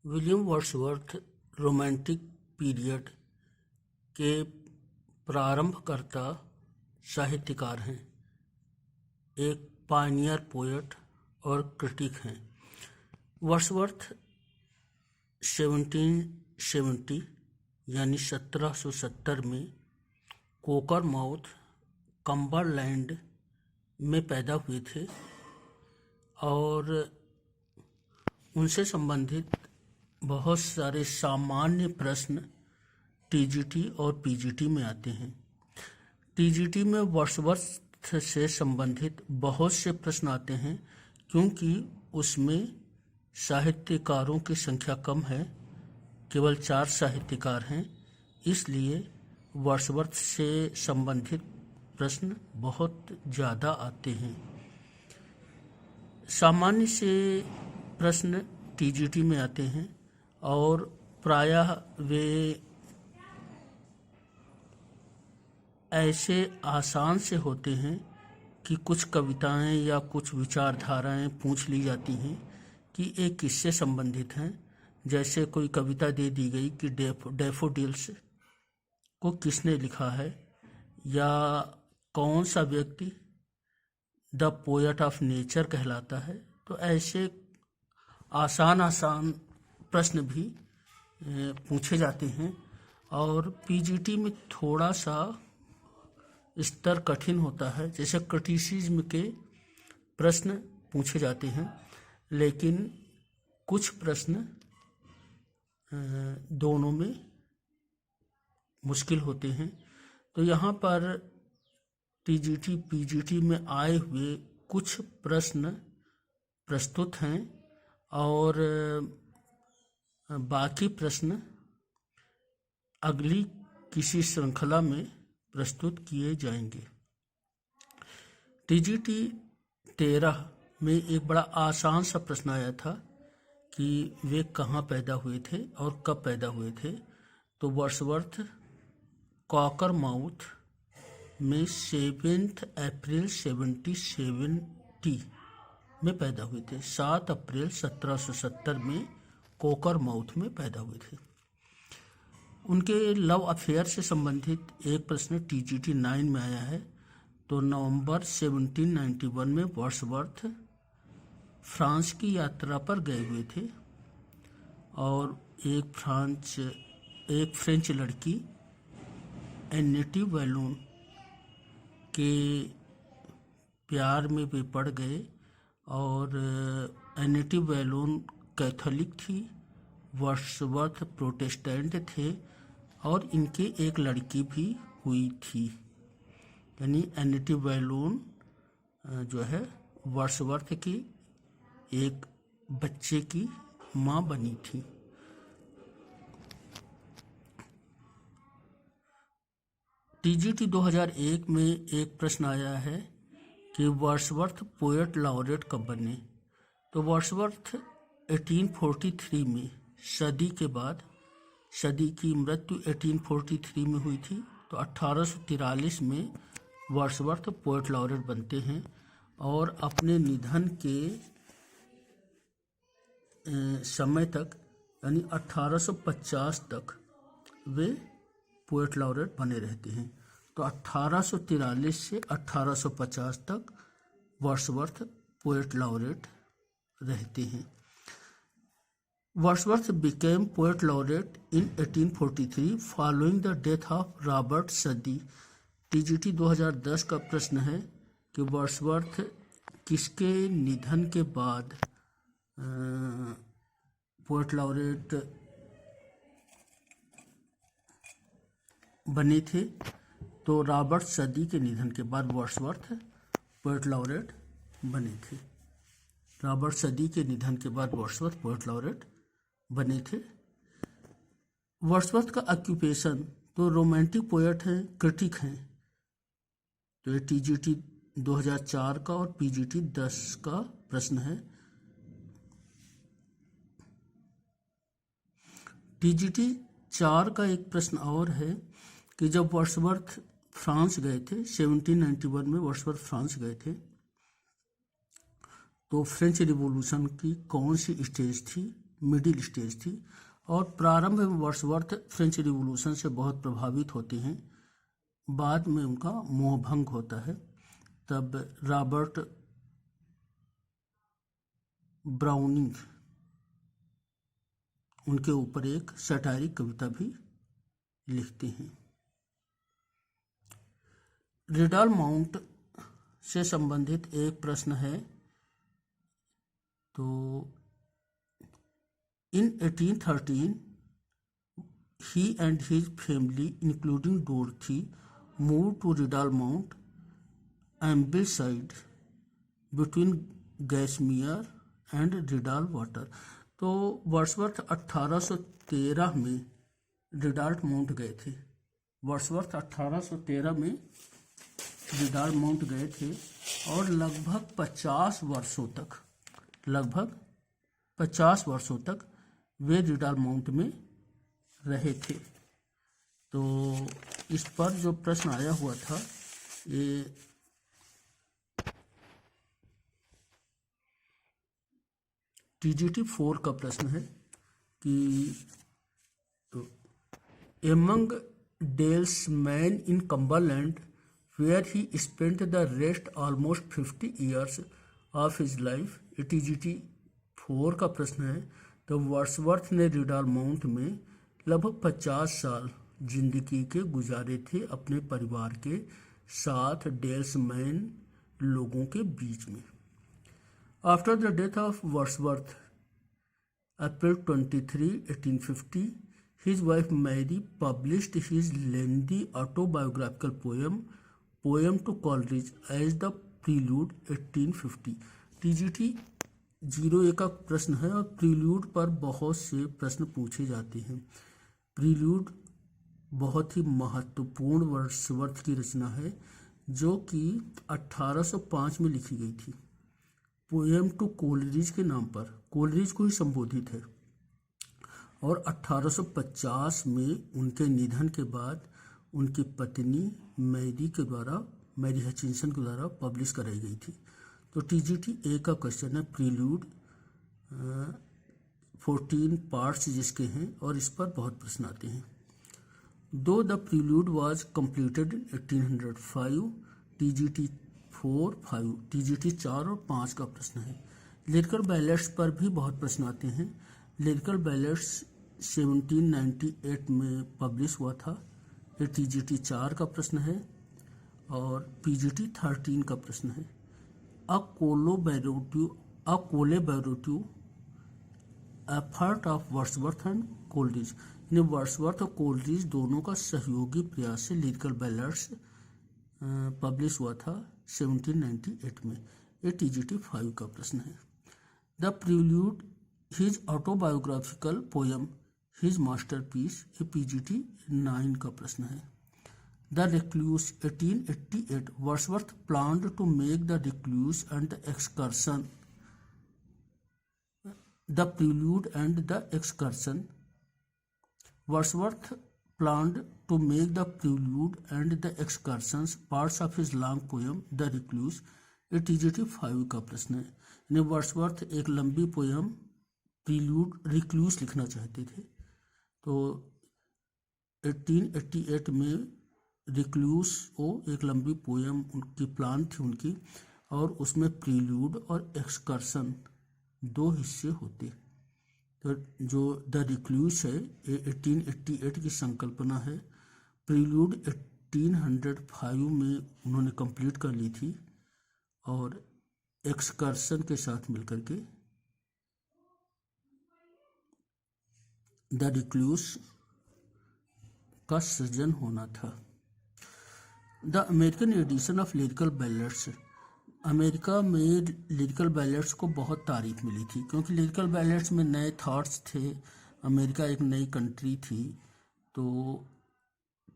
William Wordsworth romantic period के प्रारंभकर्ता साहित्यकार हैं, एक पायनियर पोएट और क्रिटिक हैं। वर्ड्सवर्थ 1770 यानी 1770 में कोकरमाउथ, कम्बरलैंड में पैदा हुए थे और उनसे संबंधित बहुत सारे सामान्य प्रश्न टीजीटी और पीजीटी में आते हैं। टीजीटी में वर्ड्सवर्थ से संबंधित बहुत से प्रश्न आते हैं क्योंकि उसमें साहित्यकारों की संख्या कम है, केवल 4 साहित्यकार हैं, इसलिए वर्ड्सवर्थ से संबंधित प्रश्न बहुत ज़्यादा आते हैं। सामान्य से प्रश्न टीजीटी में आते हैं और प्रायः वे ऐसे आसान से होते हैं कि कुछ कविताएं या कुछ विचारधाराएं पूछ ली जाती हैं कि एक किससे संबंधित हैं। जैसे कोई कविता दे दी गई कि डैफोडिल्स को किसने लिखा है, या कौन सा व्यक्ति द पोएट ऑफ नेचर कहलाता है। तो ऐसे आसान प्रश्न भी पूछे जाते हैं। और पीजीटी में थोड़ा सा स्तर कठिन होता है, जैसे क्रिटिसिज्म के प्रश्न पूछे जाते हैं, लेकिन कुछ प्रश्न दोनों में मुश्किल होते हैं। तो यहाँ पर टीजीटी पीजीटी में आए हुए कुछ प्रश्न प्रस्तुत हैं और बाकी प्रश्न अगली किसी श्रृंखला में प्रस्तुत किए जाएंगे। टीजीटी 13 में एक बड़ा आसान सा प्रश्न आया था कि वे कहाँ पैदा हुए थे और कब पैदा हुए थे। तो वर्ड्सवर्थ कॉकरमाउथ में 7 अप्रैल 1770 में पैदा हुए थे। 7 अप्रैल 1770 में कोकरमाउथ में पैदा हुए थे। उनके लव अफेयर से संबंधित एक प्रश्न टीजीटी 9 में आया है। तो नवंबर 1791 में वर्ड्सवर्थ फ्रांस की यात्रा पर गए हुए थे और एक फ्रेंच लड़की एन्नेटी वैलोन के प्यार में वे पड़ गए और एन्नेटी वैलोन कैथोलिक थी, वर्ड्सवर्थ प्रोटेस्टेंट थे और इनके एक लड़की भी हुई थी, यानी एन्नेटी वैलोन जो है वर्ड्सवर्थ की एक बच्चे की माँ बनी थी। टीजीटी 2001 में एक प्रश्न आया है कि वर्ड्सवर्थ पोएट लॉरेट कब बने। तो वर्ड्सवर्थ 1843 में सदी की मृत्यु 1843 में हुई थी। तो 1843 में वर्ड्सवर्थ पोएट लॉरेट बनते हैं और अपने निधन के समय तक यानी 1850 तक वे पोएट लॉरेट बने रहते हैं। तो 1843 से 1850 तक वर्ड्सवर्थ पोएट लॉरेट रहते हैं। Wordsworth became poet laureate in 1843 following the death of Robert Southey। TGT 2010 का प्रश्न है कि वर्ड्सवर्थ किसके निधन के बाद पोएट लॉरेट बने थे। तो रॉबर्ट सदी के निधन के बाद वर्ड्सवर्थ पोएट लॉरेट बने थे। रॉबर्ट सदी के निधन के बाद वर्ड्सवर्थ पोएट लॉरेट बने थे। वर्ड्सवर्थ का ऑक्यूपेशन तो रोमांटिक पोएट हैं, क्रिटिक हैं। तो ये टीजीटी 2004 का और पीजीटी 10 का प्रश्न है। टीजीटी 4 का एक प्रश्न और है कि जब वर्ड्सवर्थ फ्रांस गए थे 1791 में वर्ड्सवर्थ फ्रांस गए थे तो फ्रेंच रिवॉल्यूशन की कौन सी स्टेज थी मिडिल स्टेज थी। और प्रारंभ में वर्ड्सवर्थ फ्रेंच रिवॉल्यूशन से बहुत प्रभावित होते हैं, बाद में उनका मोहभंग होता है। तब रॉबर्ट ब्राउनिंग उनके ऊपर एक सटायरिक कविता भी लिखते हैं। रिडल माउंट से संबंधित एक प्रश्न है। तो इन 1813 he and his family including Dorothy moved to Riddle Mount, Ambleside, between Gashmere and Riddle Water। तो वर्ड्सवर्थ 1813 में रिडल माउंट गए थे। वर्ड्सवर्थ 1813 में रिडल माउंट गए थे और लगभग 50 वर्षों तक वे रिडल माउंट में रहे थे। तो इस पर जो प्रश्न आया हुआ था ये TGT 4 का प्रश्न है कि among dales man in Cumberland where he spent the rest almost 50 years of his life. ये TGT 4 का प्रश्न है। तो वर्ड्सवर्थ ने रिडल माउंट में लगभग 50 साल जिंदगी के गुजारे थे अपने परिवार के साथ डेल्स मैन लोगों के बीच में। After the death of Wordsworth April 23, 1850, his wife Mary published his lengthy autobiographical poem to Coleridge as the Prelude 1850। TGT 0A का प्रश्न है और प्रील्यूड पर बहुत से प्रश्न पूछे जाते हैं। प्रील्यूड बहुत ही महत्वपूर्ण वर्ड्सवर्थ की रचना है जो कि 1805 में लिखी गई थी। पोएम टू कोलरिज के नाम पर कोलरिज को ही संबोधित है और 1850 में उनके निधन के बाद उनकी पत्नी मैरी हचिंसन के द्वारा पब्लिश कराई गई थी। तो TGT A का क्वेश्चन है प्रील्यूड 14 पार्ट्स जिसके हैं और इस पर बहुत प्रश्न आते हैं। दो the prelude was completed in 1805, TGT 4, 5, TGT 4 और 5 का प्रश्न है। लिरिकल बैलेट्स पर भी बहुत प्रश्न आते हैं। लिरिकल बैलेट्स 1798 में पब्लिश हुआ था। ये TGT 4 का प्रश्न है और PGT 13 का प्रश्न है। A collaborative effort of Wordsworth and Coleridge, यानी वर्ड्सवर्थ और कोलरिज दोनों का सहयोगी प्रयास से लिरिकल बैलेट्स पब्लिश हुआ था 1798 में। ये TGT 5 का प्रश्न है। The prelude his autobiographical poem his masterpiece, ये PGT 9 का प्रश्न है। The recluse 1888, Wordsworth planned to make the recluse and the excursion, the prelude and the excursion। Wordsworth planned to make the prelude and the excursions parts of his long poem The Recluse। ये TGT 5 का प्रश्न है। यानी Wordsworth एक लंबी poem prelude recluse लिखना चाहते थे। तो 1888 में रिक्लूस को एक लंबी पोयम उनकी प्लान थी उनकी, और उसमें प्रील्यूड और एक्सकर्सन 2 हिस्से होते। तो जो द रिक्लूस है ये 1888 की संकल्पना है। प्रील्यूड 1805 में उन्होंने कंप्लीट कर ली थी और एक्सकर्सन के साथ मिलकर के द रिक्लूस का सृजन होना था। The American edition of lyrical ballads, America में लिरिकल बैलेट्स को बहुत तारीफ मिली थी क्योंकि लिरिकल बैलेट्स में नए थॉट्स थे। अमेरिका एक नई कंट्री थी। तो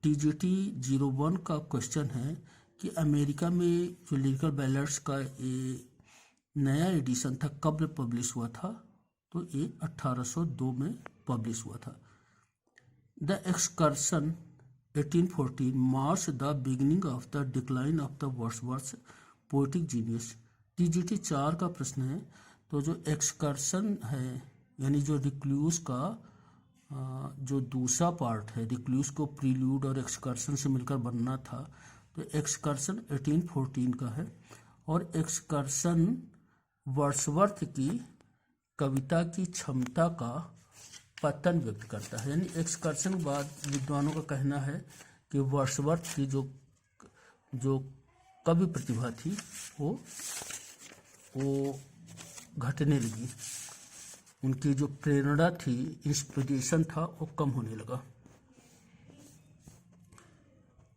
TGT 01 का क्वेश्चन है कि अमेरिका में जो लिरिकल बैलेट्स का ये नया एडिशन था कब पब्लिश हुआ था। तो ये 1802 में पब्लिश हुआ था। The excursion 1814 marks the beginning of the decline of the Wordsworth poetic genius. TGT 4 का प्रश्न है। तो जो एक्सकर्सन है यानी जो रिक्लूस का जो दूसरा पार्ट है, रिक्लूस को प्रील्यूड और एक्सकर्सन से मिलकर बनना था, तो एक्सकर्सन 1814 का है। और एक्सकर्सन वर्ड्सवर्थ की कविता की क्षमता का पतन व्यक्त करता है। यानी एक्सकर्सन के बाद विद्वानों का कहना है कि वर्ड्सवर्थ की जो कवि प्रतिभा थी वो घटने लगी, उनकी जो प्रेरणा थी, इंस्पिरेशन था, वो कम होने लगा।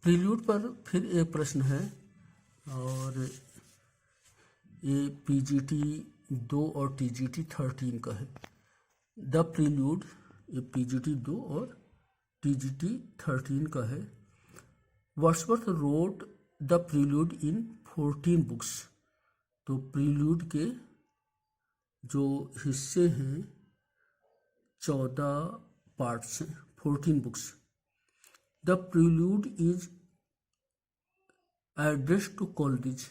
प्रील्यूड पर फिर एक प्रश्न है, और ये पीजीटी 2 और टीजीटी 13 का है। द प्रील्यूड, ये पीजीटी 2 और टीजीटी 13 का है। Wordsworth wrote the prelude in 14 books. तो प्रील्यूड के जो हिस्से हैं 14 पार्ट्स हैं, 14 books. The prelude is address to college,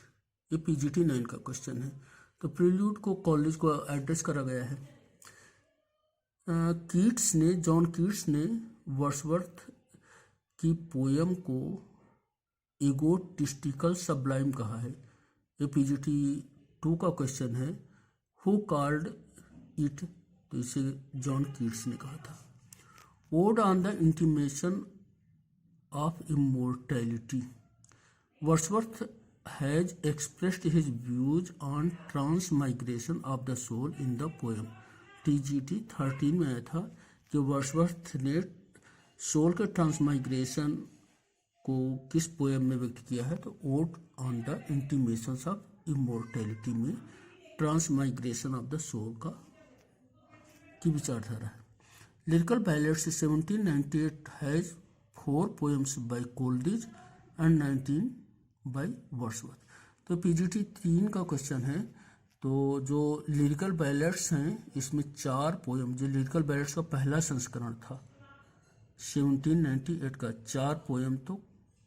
ये पीजीटी 9 का क्वेश्चन है। तो प्रील्यूड को कॉलेज को एड्रेस करा गया है। जॉन कीट्स ने वर्ड्सवर्थ की पोयम को इगोटिस्टिकल सबलाइम कहा है। ये पीजीटी 2 का क्वेश्चन है। हु कॉल्ड इट, तो इसे जॉन कीट्स ने कहा था। Odd on the intimation of immortality. Wordsworth has expressed his views on transmigration of the soul in the poem। TGT 13 में आया था कि वर्ड्सवर्थ ने सोल के ट्रांसमाइग्रेशन को किस पोएम में व्यक्त किया है, तो ode on the intimations of immortality में ट्रांसमाइग्रेशन ऑफ द सोल की विचारधारा है। Lyrical ballads 1798 has 4 poems by Coleridge and 19 by Wordsworth. तो पीजीटी 3 का क्वेश्चन है। तो जो लिरिकल बैलेड्स हैं, इसमें 4 पोएम, जो लिरिकल बैलेड्स का पहला संस्करण था 1798 का, 4 पोएम तो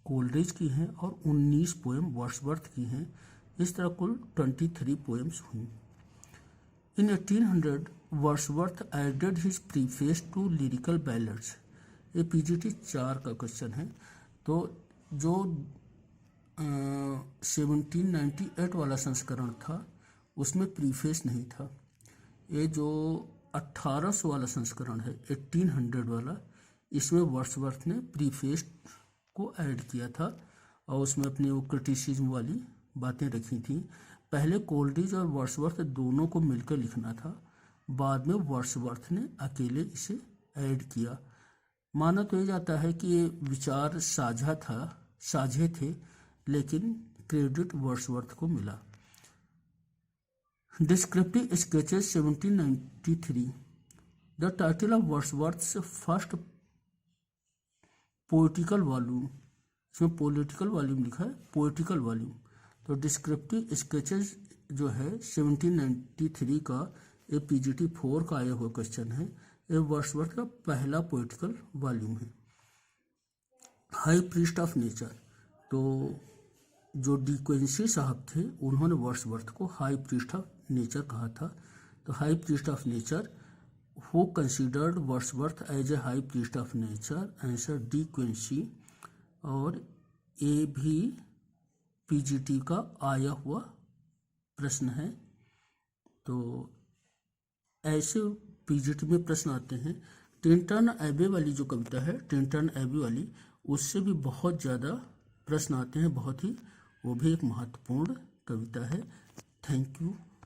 कोलरिज की हैं और 19 पोएम वर्ड्सवर्थ की हैं। इस तरह कुल 23 पोएम्स हुई। In 1800 Wordsworth added his preface to lyrical ballads. ये पीजीटी 4 का क्वेश्चन है। तो जो 1798 वाला संस्करण था उसमें प्रीफेस नहीं था। ये जो 1800 वाला संस्करण है 1800 वाला, इसमें वर्ड्सवर्थ ने प्रीफेस को ऐड किया था और उसमें अपनी वो क्रिटिसिज्म वाली बातें रखी थी। पहले कोलरिज और वर्ड्सवर्थ दोनों को मिलकर लिखना था, बाद में वर्ड्सवर्थ ने अकेले इसे ऐड किया। माना तो ये जाता है कि ये विचार साझे थे, लेकिन क्रेडिट वर्ड्सवर्थ को मिला। Descriptive sketches 1793। The title of Wordsworth's first poetical volume, इसमें पॉलिटिकल वॉल्यूम लिखा है, पोएटिकल वॉल्यूम। तो डिस्क्रिप्टिव स्केचेस जो है 1793 का, ये पीजीटी 4 का आया हुआ क्वेश्चन है। ये वर्ड्सवर्थ का पहला पोएटिकल वॉल्यूम है। High priest of nature. तो जो डी क्विंसी साहब थे उन्होंने वर्ड्सवर्थ को हाई प्रीस्ट ऑफ नेचर कहा था। तो high priest of nature, who considered Wordsworth as a high priest of nature, answer De Quincey. और ये भी पीजीटी का आया हुआ प्रश्न है। तो ऐसे पीजीटी में प्रश्न आते हैं। टिंटन एबे वाली जो कविता है, टिंटन एबे वाली, उससे भी बहुत ज़्यादा प्रश्न आते हैं, बहुत ही, वो भी एक महत्वपूर्ण कविता है। Thank you.